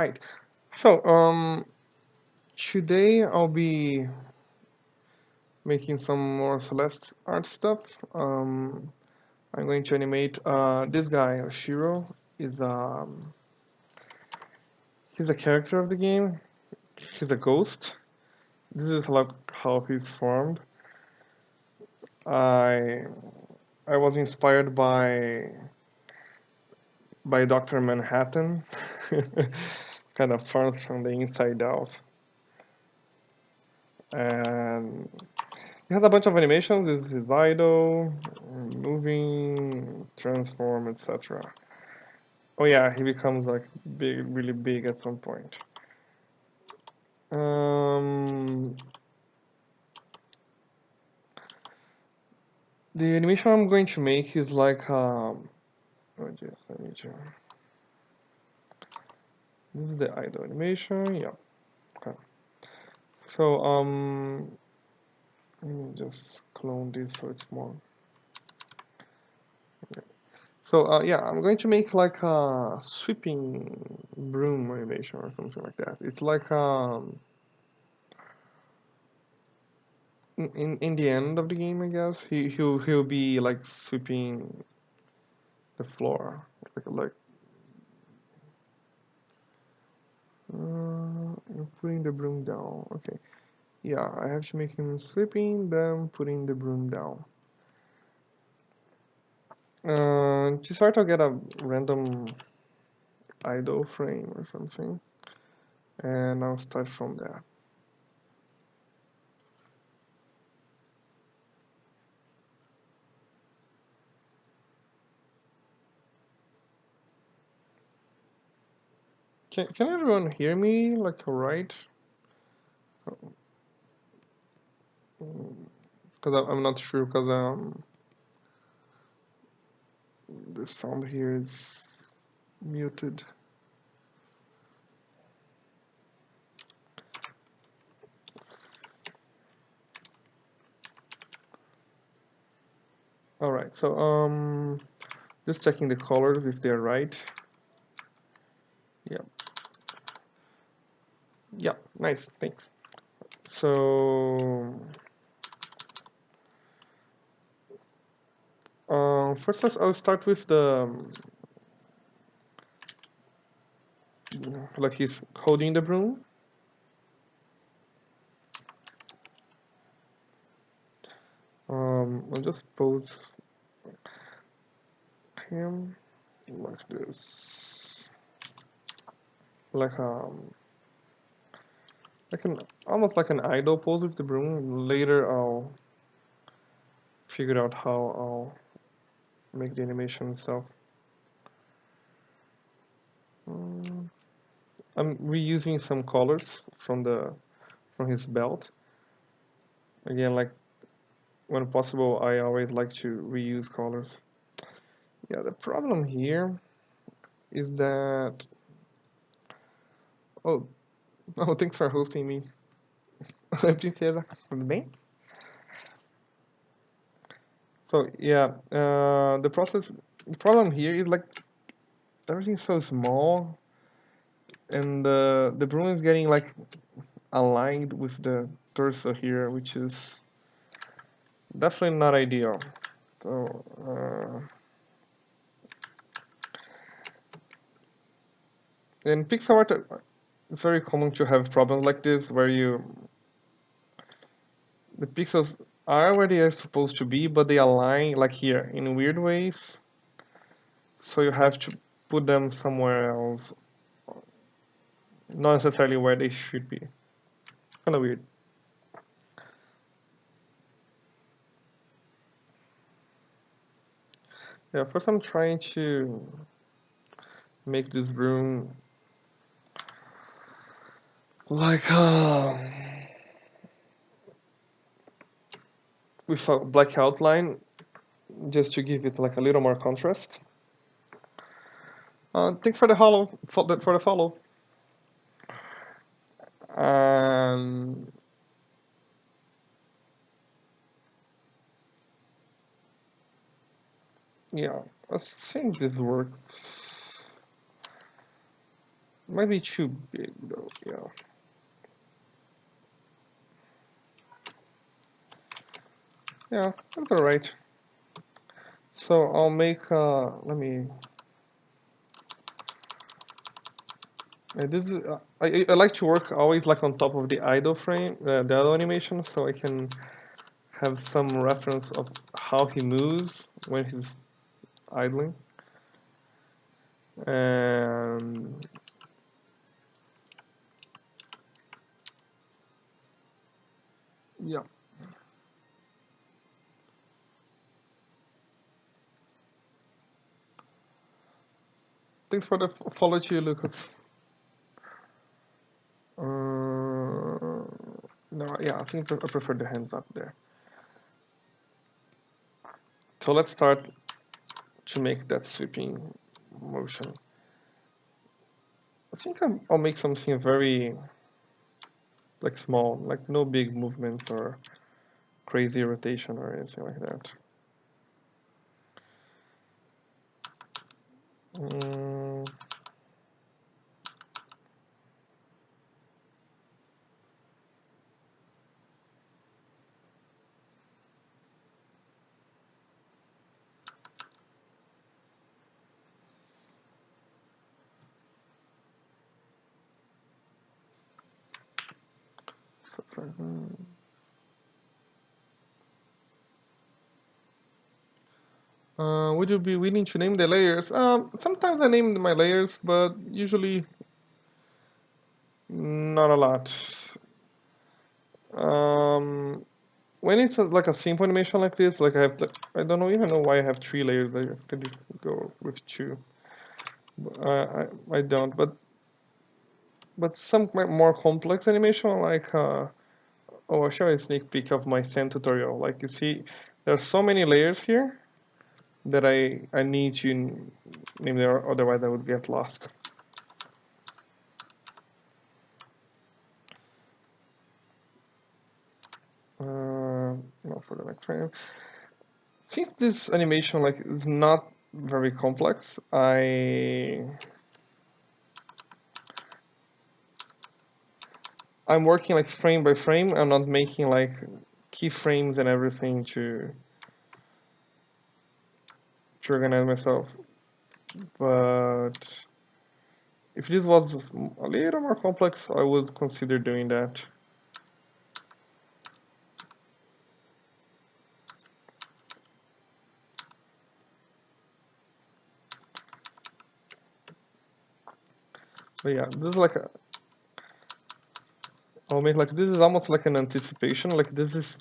right. So, today I'll be making some more Celeste art stuff. I'm going to animate this guy, Shiro. Is he's a character of the game. He's a ghost. This is like how he's formed. I I was inspired by Dr. Manhattan, kind of formed from the inside out. And he has a bunch of animations. This is idle, moving, transform, etc. Oh yeah, he becomes like big, really big at some point. Um, the animation I'm going to make is like oh yes, I need to. This is the idle animation. Yeah. Okay. So let me just clone this so it's more. Okay. So yeah, I'm going to make like a sweeping broom animation or something like that. It's like in the end of the game, I guess he'll be like sweeping the floor, like putting the broom down. Okay, yeah, I have to make him sweeping, then putting the broom down. To start, I'll get a random idle frame or something, and I'll start from there. Can everyone hear me like alright? Because I'm not sure because the sound here is muted. All right, so just checking the colors if they're right. Yeah. Yeah, nice, thanks. So first I'll start with the like he's holding the broom. I'll just pose him like this, like like an almost like an idle pose with the broom. Later I'll figure out how I'll make the animation itself. I'm reusing some colors from his belt. Again, like when possible, I always like to reuse colors. Yeah, the problem here is that oh oh thanks for hosting me. Brincadeira, tudo bem? So yeah, the problem here is like everything's so small, and the broom is getting like aligned with the torso here, which is definitely not ideal. So in pixel art, it's very common to have problems like this where the pixels are where they are supposed to be, but they align like here in weird ways. So you have to put them somewhere else, not necessarily where they should be. Kind of weird. Yeah, first I'm trying to make this room like with a black outline, just to give it like a little more contrast. Thanks for the follow. And yeah, I think this works. Might be too big though. Yeah. Yeah, that's alright. So I'll make. Let me. This is. I like to work always like on top of the idle frame, the idle animation, so I can have some reference of how he moves when he's idling. And yeah. Thanks for the follow to you, Lucas. No, yeah, I think I prefer the hands up there. So let's start to make that sweeping motion. I think I'll make something very like small, like no big movements or crazy rotation or anything like that. Mm, would you be willing to name the layers? Sometimes I name my layers, but usually not a lot. Um, when it's like a simple animation like this, like I don't know even know why I have 3 layers. I could go with 2. I don't, but some more complex animation like oh, I'll show you a sneak peek of my sand tutorial. Like you see, there's so many layers here that I need to name them, otherwise I would get lost. No, for the next frame. Since this animation like is not very complex, I'm working like frame by frame. I'm not making like keyframes and everything to organize myself. But if this was a little more complex, I would consider doing that. But yeah, this is like I'll make like this is almost like an anticipation. Like this is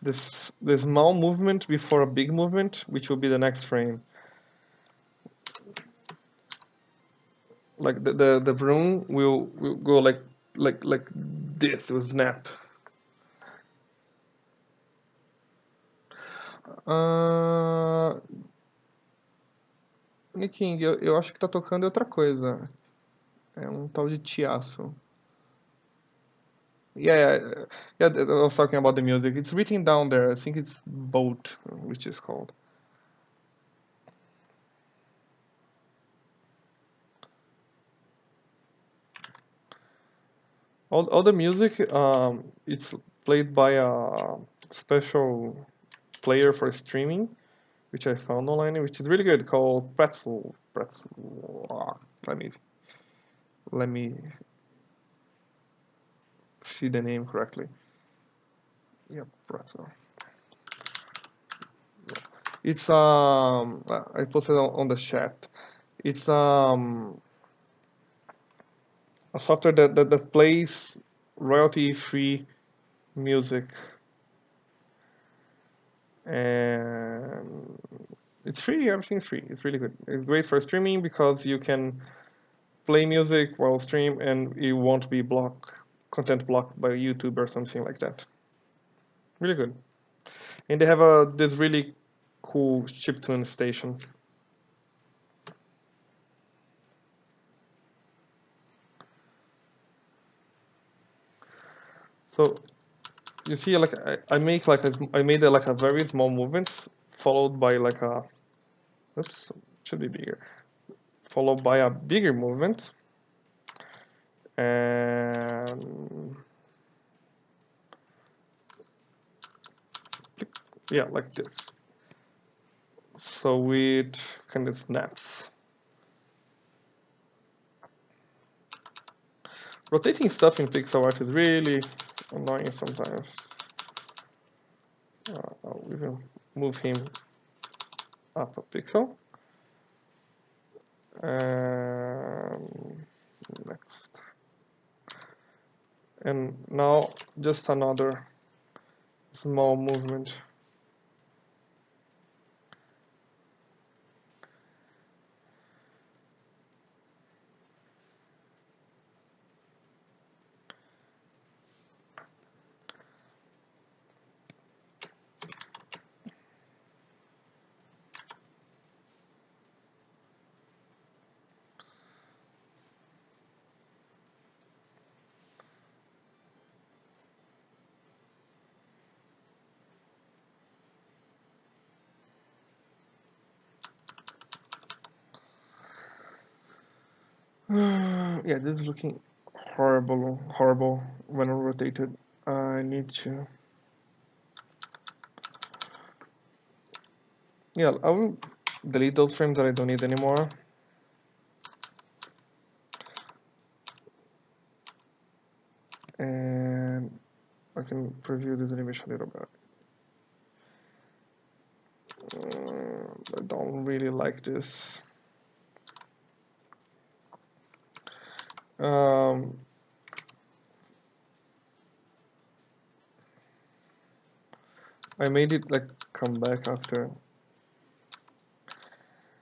the small movement before a big movement, which will be the next frame. Like the broom will go like this, will snap. Uh, Niking, eu acho que tá tocando outra coisa. É um tal de Tiaço. Yeah. I was talking about the music. It's written down there. I think it's Boat, which is called. All the music, it's played by a special player for streaming, which I found online, which is really good, called Pretzel. Pretzel. Let me let me see the name correctly. Yeah, Pretzel. It's I posted on the chat. It's a software that plays royalty free music, and it's free. Everything's free. It's really good. It's great for streaming because you can play music while stream and it won't be content blocked by YouTube or something like that. Really good. And they have this really cool chiptune station. So you see, like I make like I made like a very small movements followed by like a oops, should be bigger, followed by a bigger movement, and yeah, like this. So it kind of snaps. Rotating stuff in pixel art is really annoying sometimes. I'll even move him up a pixel. Next. And now just another small movement. Yeah, this is looking horrible when rotated. I need to. Yeah, I will delete those frames that I don't need anymore. And I can preview this animation a little bit. I don't really like this. I made it like come back after.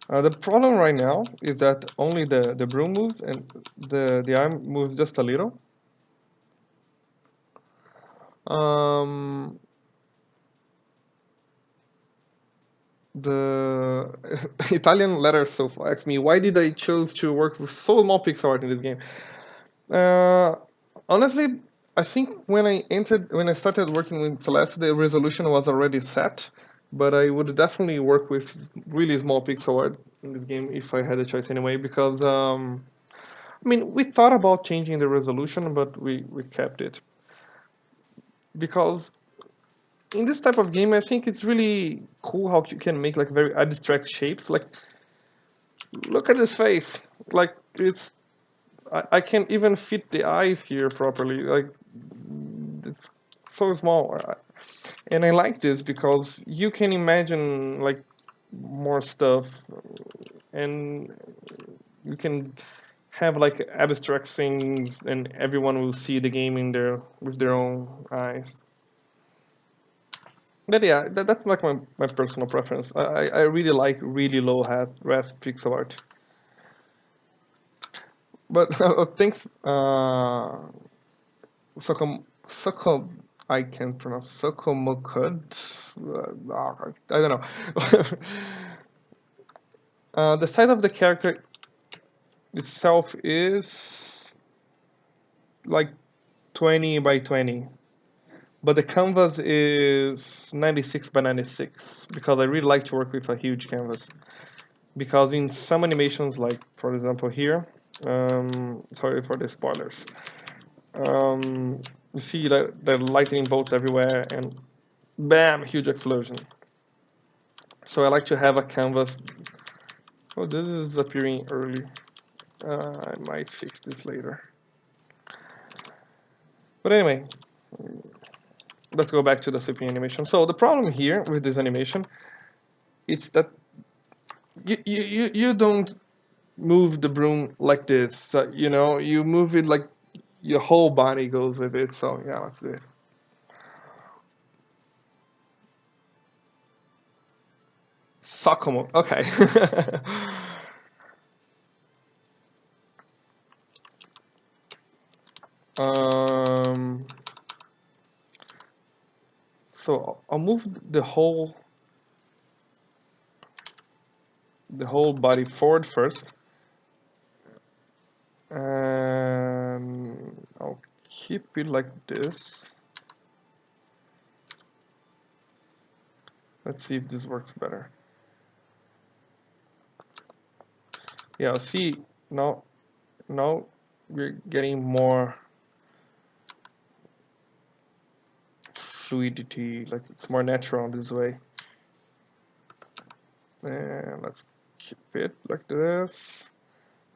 The problem right now is that only the broom moves and the arm moves just a little. The Italian letter so asked me why did I choose to work with so small pixel art in this game. Uh, Honestly, I think when I started working with Celeste, the resolution was already set, but I would definitely work with really small pixel art in this game if I had a choice anyway, because I mean, we thought about changing the resolution, but we kept it because in this type of game, I think it's really cool how you can make like very abstract shapes. Like, look at this face. Like, I can't even fit the eyes here properly. Like, it's so small. And I like this because you can imagine like more stuff, and you can have like abstract things, and everyone will see the game in their with their own eyes. But yeah, that's like my personal preference. I really like really low res pixel art. But thanks, Sokom, I can't pronounce Sokomokud. I don't know. The size of the character itself is like 20 by 20. But the canvas is 96 by 96 because I really like to work with a huge canvas. Because in some animations, like for example here, sorry for the spoilers, you see that the lightning bolts everywhere and bam, huge explosion. So I like to have a canvas. Oh, this is appearing early. I might fix this later. But anyway, let's go back to the sweeping animation. So the problem here with this animation, it's that you don't move the broom like this. You know, you move it like your whole body goes with it. So yeah, let's do it. Sakomo. Okay. um. So I'll move the whole body forward first, and I'll keep it like this. Let's see if this works better. Yeah, see now we're getting more fluidity, like it's more natural this way. And let's keep it like this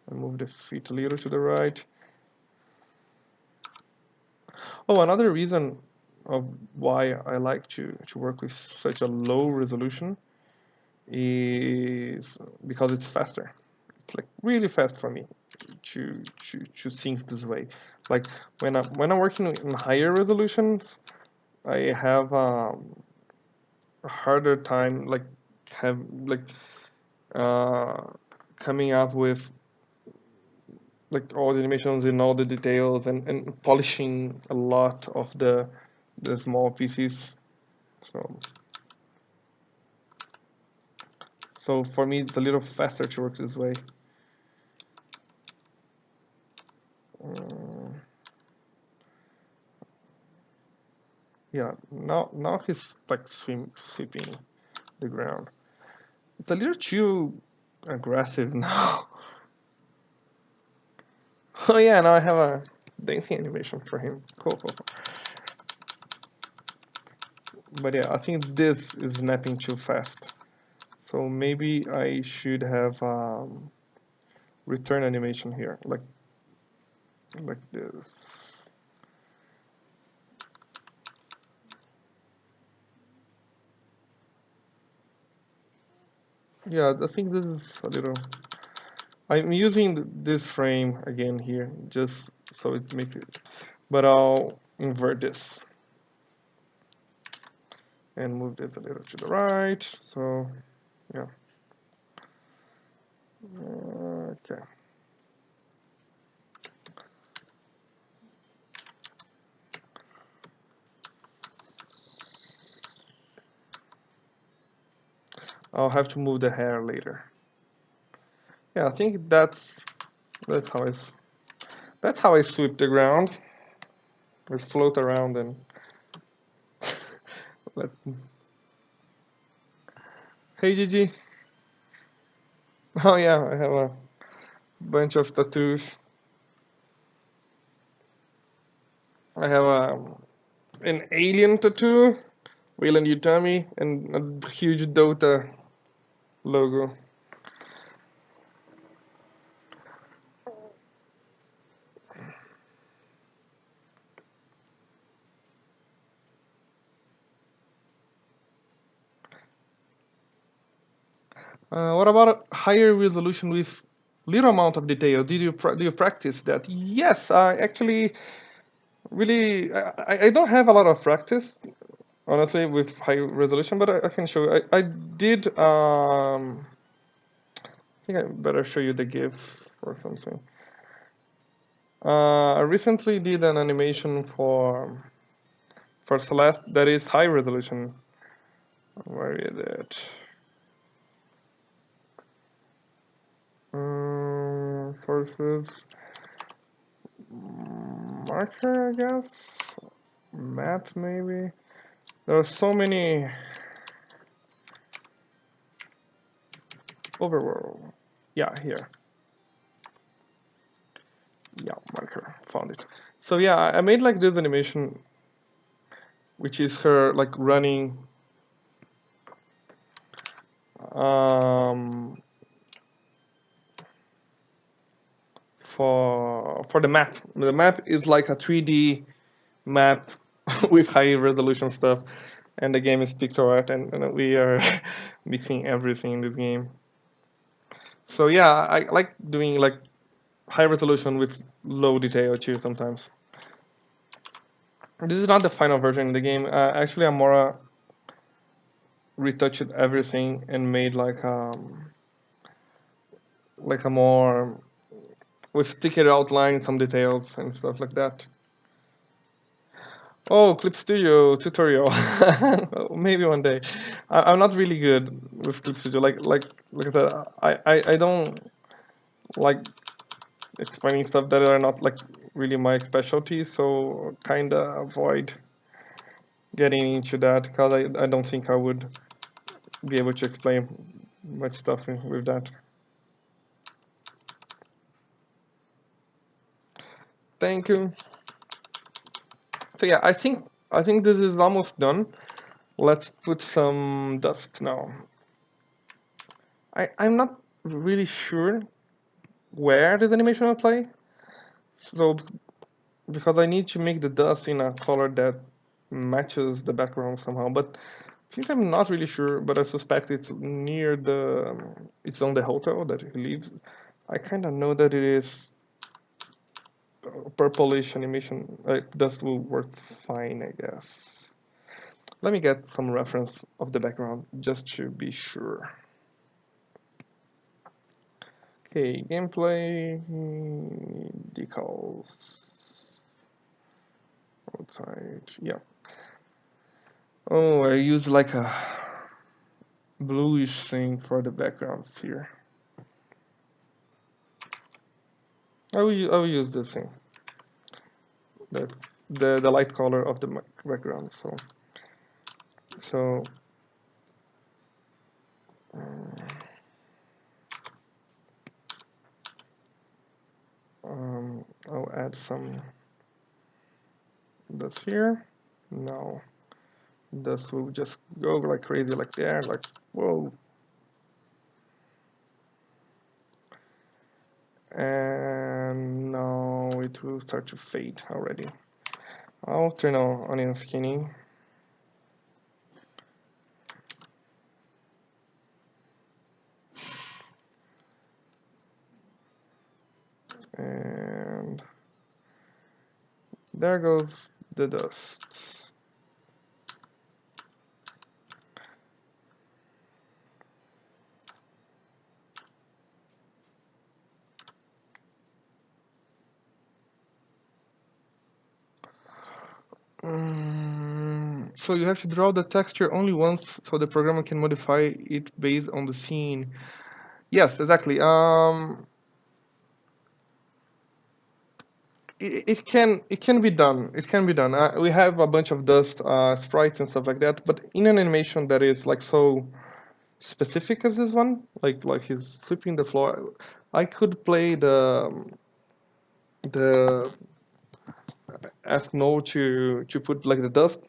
and move the feet a little to the right. Oh, another reason of why I like to work with such a low resolution is because it's faster. It's like really fast for me to sync this way. Like when I'm working in higher resolutions, I have a harder time have like uh, coming up with like all the animations and all the details and polishing a lot of the small pieces. So for me, it's a little faster to work this way. Yeah, now he's like sweeping the ground. It's a little too aggressive now. Oh yeah, now I have a dancing animation for him. Cool. But yeah, I think this is snapping too fast. So maybe I should have return animation here, like this. Yeah, I think this is a little. I'm using this frame again here just so it makes it, but I'll invert this and move this a little to the right. So yeah, okay. I'll have to move the hair later. Yeah, I think that's how I sweep the ground. I float around and let. Hey Gigi. Oh yeah, I have a bunch of tattoos. I have an alien tattoo, Wayland Utami, and a huge Dota logo. What about a higher resolution with little amount of detail? Do you practice that? Yes, I actually really I don't have a lot of practice honestly with high resolution, but I can show you. I did I think I better show you the GIF or something. I recently did an animation for Celeste that is high resolution. Where is it? Sources, marker, I guess. Map, maybe. There are so many. Overworld. Yeah, here. Yeah, marker. Found it. So yeah, I made like this animation, which is her like running. Um, for the map. The map is like a 3D map with high resolution stuff, and the game is pixel art, and we are mixing everything in this game. So yeah, I like doing like high resolution with low detail too sometimes. This is not the final version of the game. Actually, Amora retouched everything and made like a more with thicker outline, some details and stuff like that. Oh, Clip Studio tutorial. Maybe one day. I'm not really good with Clip Studio. Like I said, I don't like explaining stuff that are not like really my specialty. So kinda avoid getting into that because I don't think I would be able to explain much stuff with that. Thank you. So yeah, I think this is almost done. Let's put some dust now. I'm not really sure where this animation will play. So because I need to make the dust in a color that matches the background somehow. But since I'm not really sure, but I suspect it's near it's on the hotel that he lives. I kind of know that it is purplish animation. Dust will work fine, I guess. Let me get some reference of the background just to be sure. Okay, gameplay decals outside. Yeah. Oh, I use like a bluish thing for the backgrounds here. I will use this thing. The the light color of the background. So I'll add some this here. No, this will just go like crazy like there, like whoa. And now it will start to fade already. I'll turn on onion skinning. And there goes the dust. So you have to draw the texture only once so the programmer can modify it based on the scene. Yes, exactly. It can be done. It can be done. We have a bunch of dust sprites and stuff like that, but in an animation that is like so specific as this one, like he's sweeping the floor, I could play the ask no to put like the dust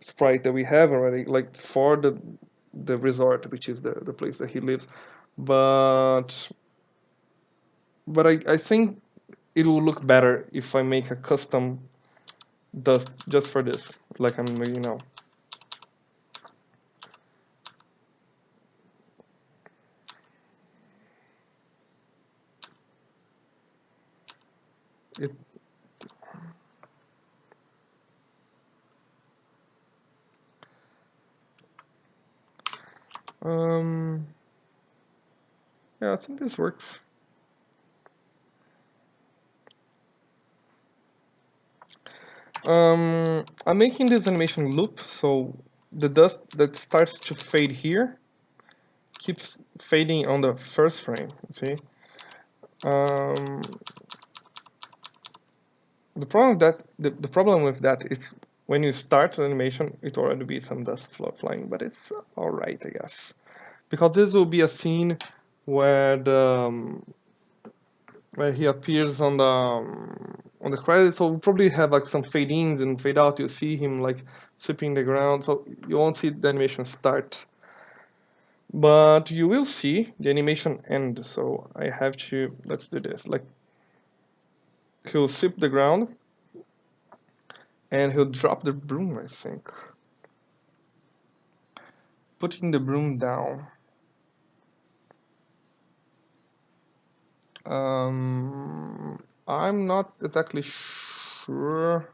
sprite that we have already, like for the resort, which is the place that he lives, but I think it will look better if I make a custom dust just for this, like I'm it. Um, yeah, I think this works. I'm making this animation loop, so the dust that starts to fade here keeps fading on the first frame. See, um, the problem with that is when you start the animation, it already be some dust flying, but it's all right, I guess, because this will be a scene where where he appears on the credits. So we'll probably have like some fade ins and fade out. You see him like sweeping the ground, so you won't see the animation start, but you will see the animation end. So I have to let's do this. Like he'll sweep the ground and he'll drop the broom. I think putting the broom down. I'm not exactly sure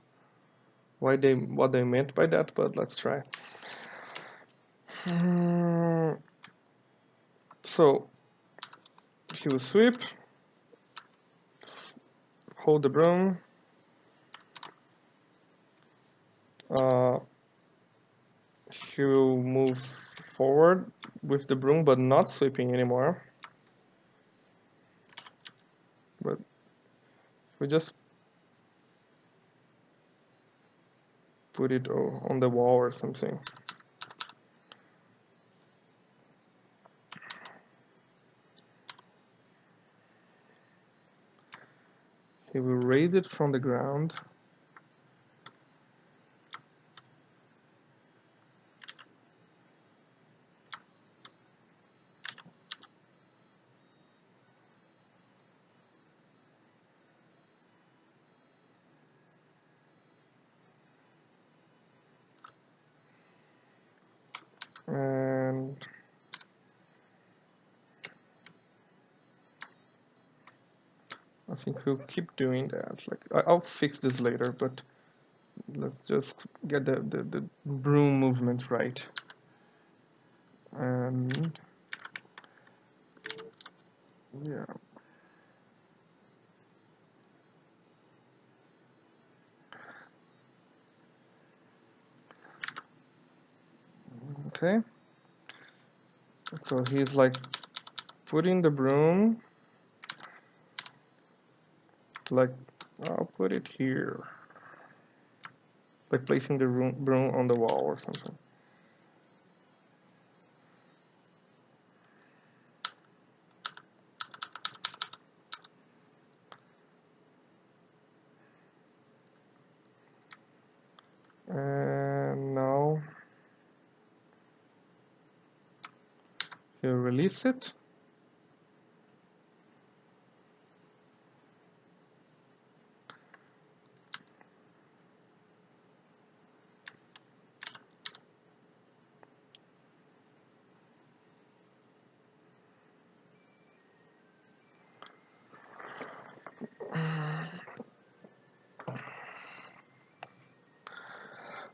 what they meant by that, but let's try. So he will sweep, hold the broom, uh, he will move forward with the broom but not sweeping anymore. But we just put it on the wall or something. He will raise it from the ground. And I think we'll keep doing that. Like I'll fix this later, but let's just get the broom movement right. And yeah. Okay. So he's like putting the broom, like I'll put it here, like placing the broom on the wall or something. And now he'll release it.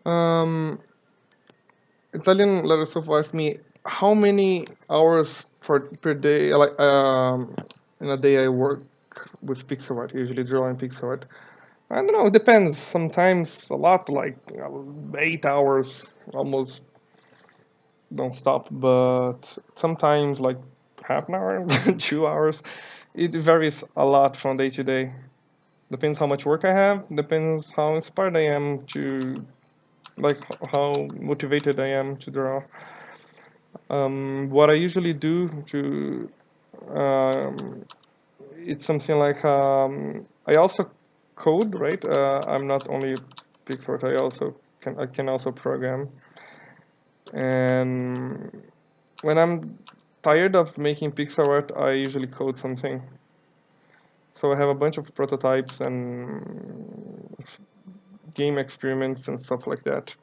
Um, Italian Larasov asked me how many hours per day, like in a day I work with pixel art. Usually drawing pixel art. I don't know. It depends. Sometimes a lot, like 8 hours, almost don't stop. But sometimes like half an hour, 2 hours. It varies a lot from day to day. Depends how much work I have. Depends how inspired I am to, like how motivated I am to draw. What I usually do to, um, it's something like I also code, right? I'm not only pixel art. I can also program. And when I'm tired of making pixel art, I usually code something. So I have a bunch of prototypes and game experiments and stuff like that.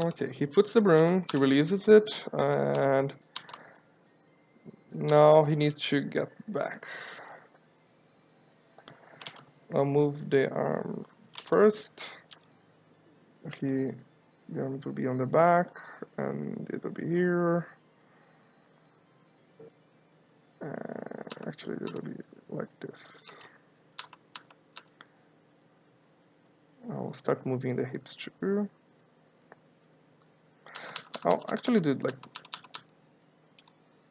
Okay, he puts the broom, he releases it, and now he needs to get back. I'll move the arm first. The arms will be on the back, and it will be here. Actually, it will be like this. I'll start moving the hips too. I'll actually do it like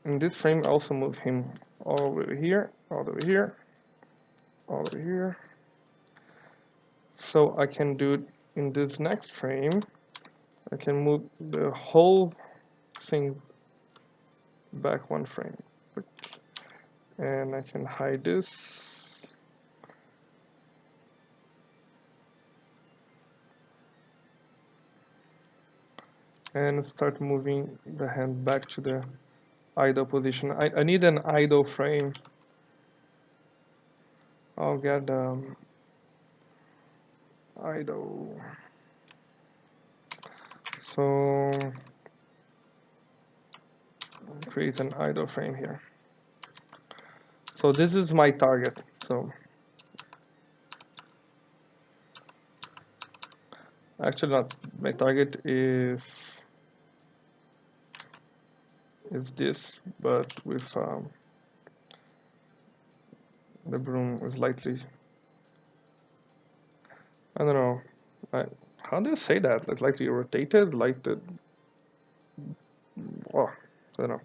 in this frame. Also move him all the way here, all the way here, all the way here. So I can do it in this next frame. I can move the whole thing back one frame. And I can hide this. And start moving the hand back to the idle position. I need an idle frame. I'll get idle. So create an idle frame here. So this is my target. So actually not, my target is this, but with the broom is slightly, I don't know, how do you say that? It's like you rotated, like the, oh, I don't know.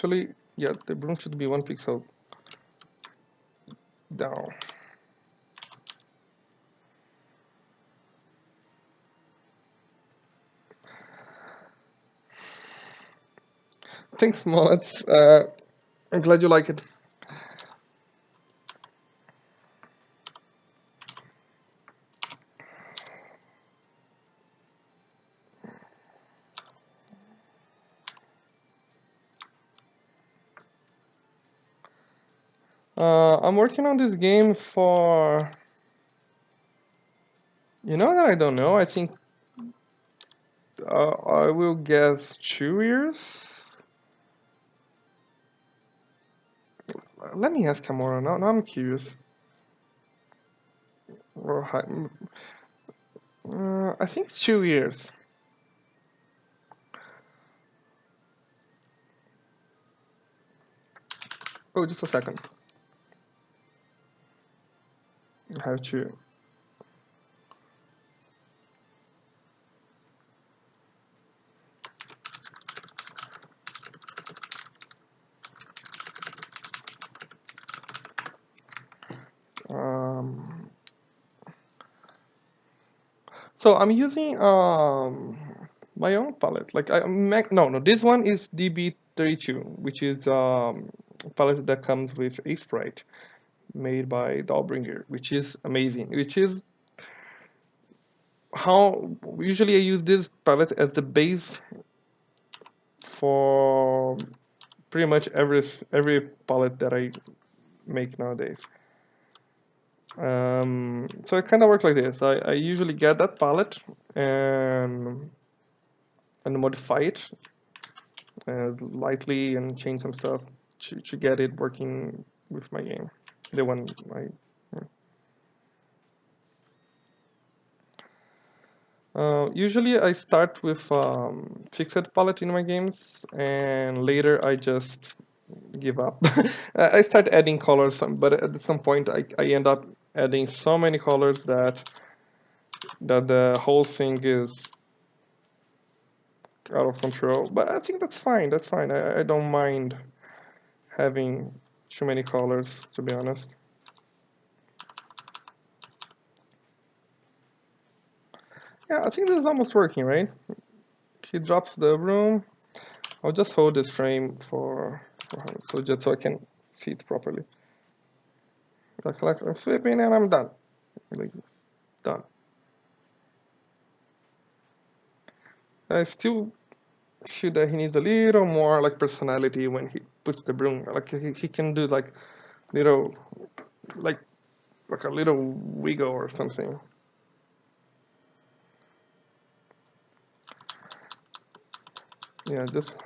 Actually, yeah, the broom should be 1 pixel down. Thanks, Mollets. I'm glad you like it. I'm working on this game for... You know that I don't know. I think I will guess 2 years. Let me ask Kamora. Now I'm curious. I think it's 2 years. Oh, just a second. I have to... So I'm using my own palette. Like no, this one is DB32, which is a palette that comes with a sprite made by Dahlbringer, which is amazing. Which is how usually I use this palette as the base for pretty much every palette that I make nowadays. So it kind of works like this. I usually get that palette and modify it lightly and change some stuff to get it working with my game. The one I... Usually I start with fixed palette in my games, and later I just give up. I start adding colors, but at some point I end up adding so many colors that the whole thing is out of control. But I think that's fine. That's fine. I don't mind having too many colors, to be honest. Yeah, I think this is almost working, right? He drops the broom. I'll just hold this frame for so just so I can see it properly. Like I'm sweeping and I'm done. Like, done. I still feel that he needs a little more like personality when he puts the broom. Like he can do like little like a little wiggle or something. Yeah, just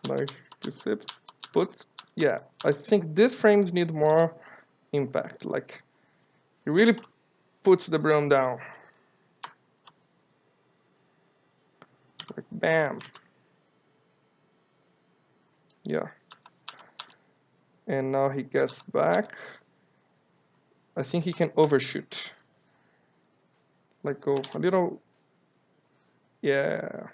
like the sips put. Yeah, I think these frames need more impact. Like he really puts the broom down. Like bam. Yeah. And now he gets back. I think he can overshoot. Like go a little. Yeah.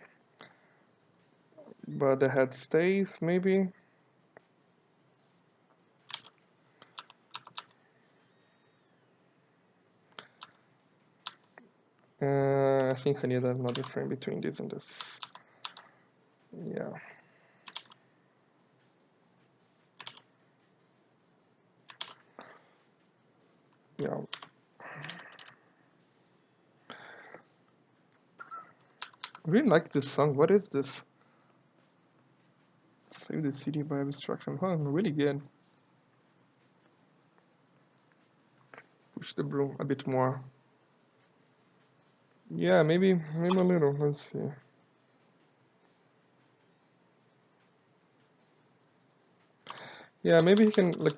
But the head stays, maybe. I think I need another frame between this and this. Yeah. Yeah. I really like this song. What is this? Save the CD by abstraction. Oh, really good. Push the broom a bit more. Yeah, maybe a little. Let's see. Yeah, maybe he can like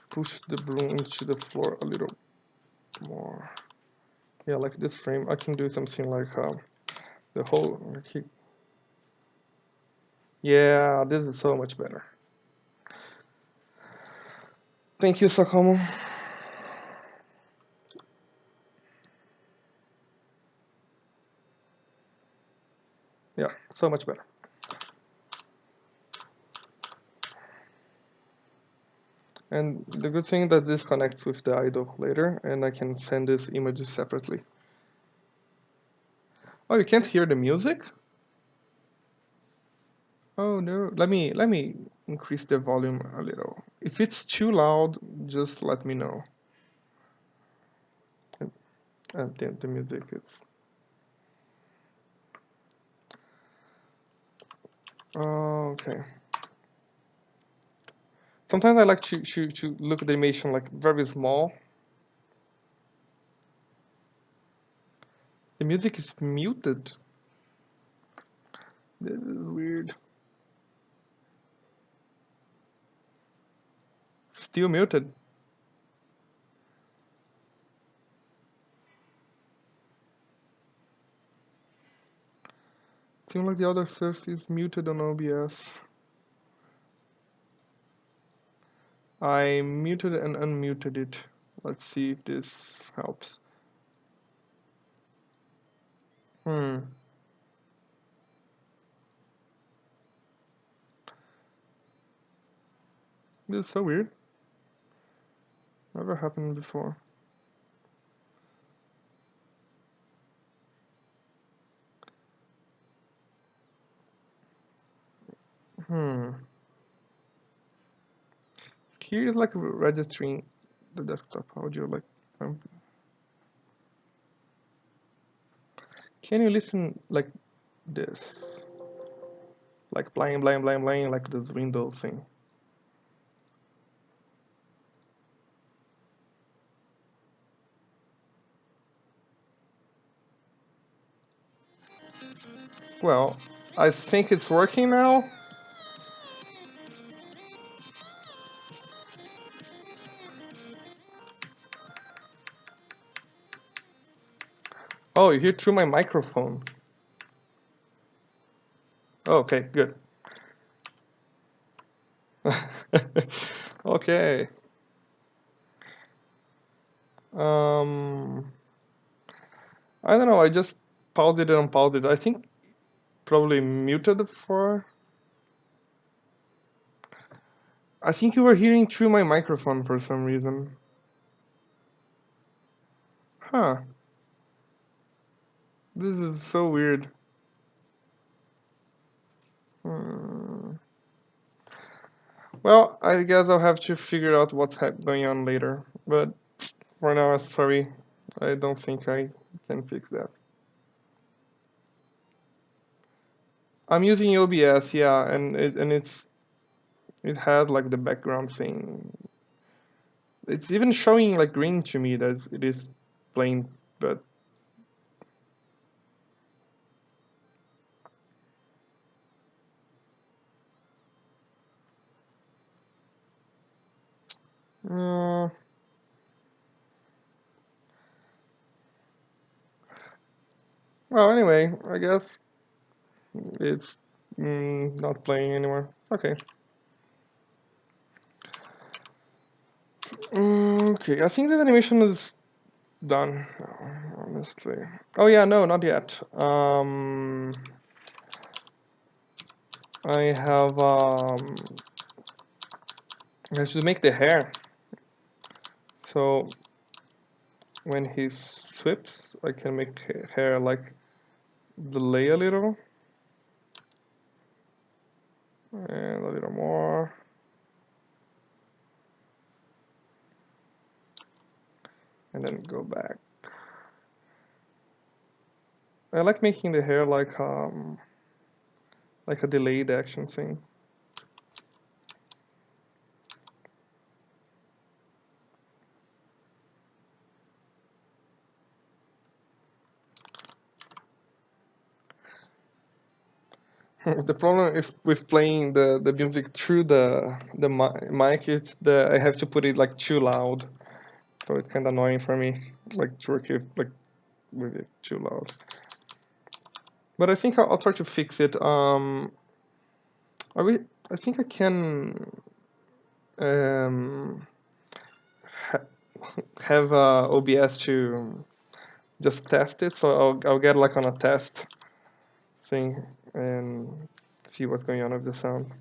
push the broom into the floor a little more. Yeah, like this frame. I can do something like the whole. Like yeah, this is so much better. Thank you, Sakomo. Yeah, so much better. And the good thing that this connects with the idle later, and I can send these images separately. Oh, you can't hear the music? Oh no, let me increase the volume a little. If it's too loud, just let me know. And the music is okay. Sometimes I like to look at the animation like very small. The music is muted. This is weird. Still muted. Seems like the other source is muted on OBS. I muted and unmuted it. Let's see if this helps. Hmm. This is so weird. Never happened before. Hmm. Here is like registering the desktop audio. Like, um, can you listen like this? Like playing, like this Windows thing. Well, I think it's working now. Oh, you hear through my microphone. Oh, okay, good. Okay. Um, I don't know. I just paused it and unpaused it. I think probably muted for. I think you were hearing through my microphone for some reason. Huh. This is so weird. Hmm. Well, I guess I'll have to figure out what's going on later. But for now, I'm sorry. I don't think I can fix that. I'm using OBS, yeah, and it had like the background thing. It's even showing like green to me that it is playing, but uh, well, anyway, I guess it's not playing anymore. Okay. Okay, I think this animation is done. Honestly. Oh yeah, no, not yet. I have I should make the hair. So when he sweeps, I can make hair like delay a little and a little more. And then go back. I like making the hair like a delayed action thing. The problem is with playing the music through the mic is that I have to put it like too loud, so it's kind of annoying for me, like to work it like with it too loud. But I think I'll try to fix it. I think I can um, ha have OBS to just test it. So I'll get like on a test thing and see what's going on with the sound.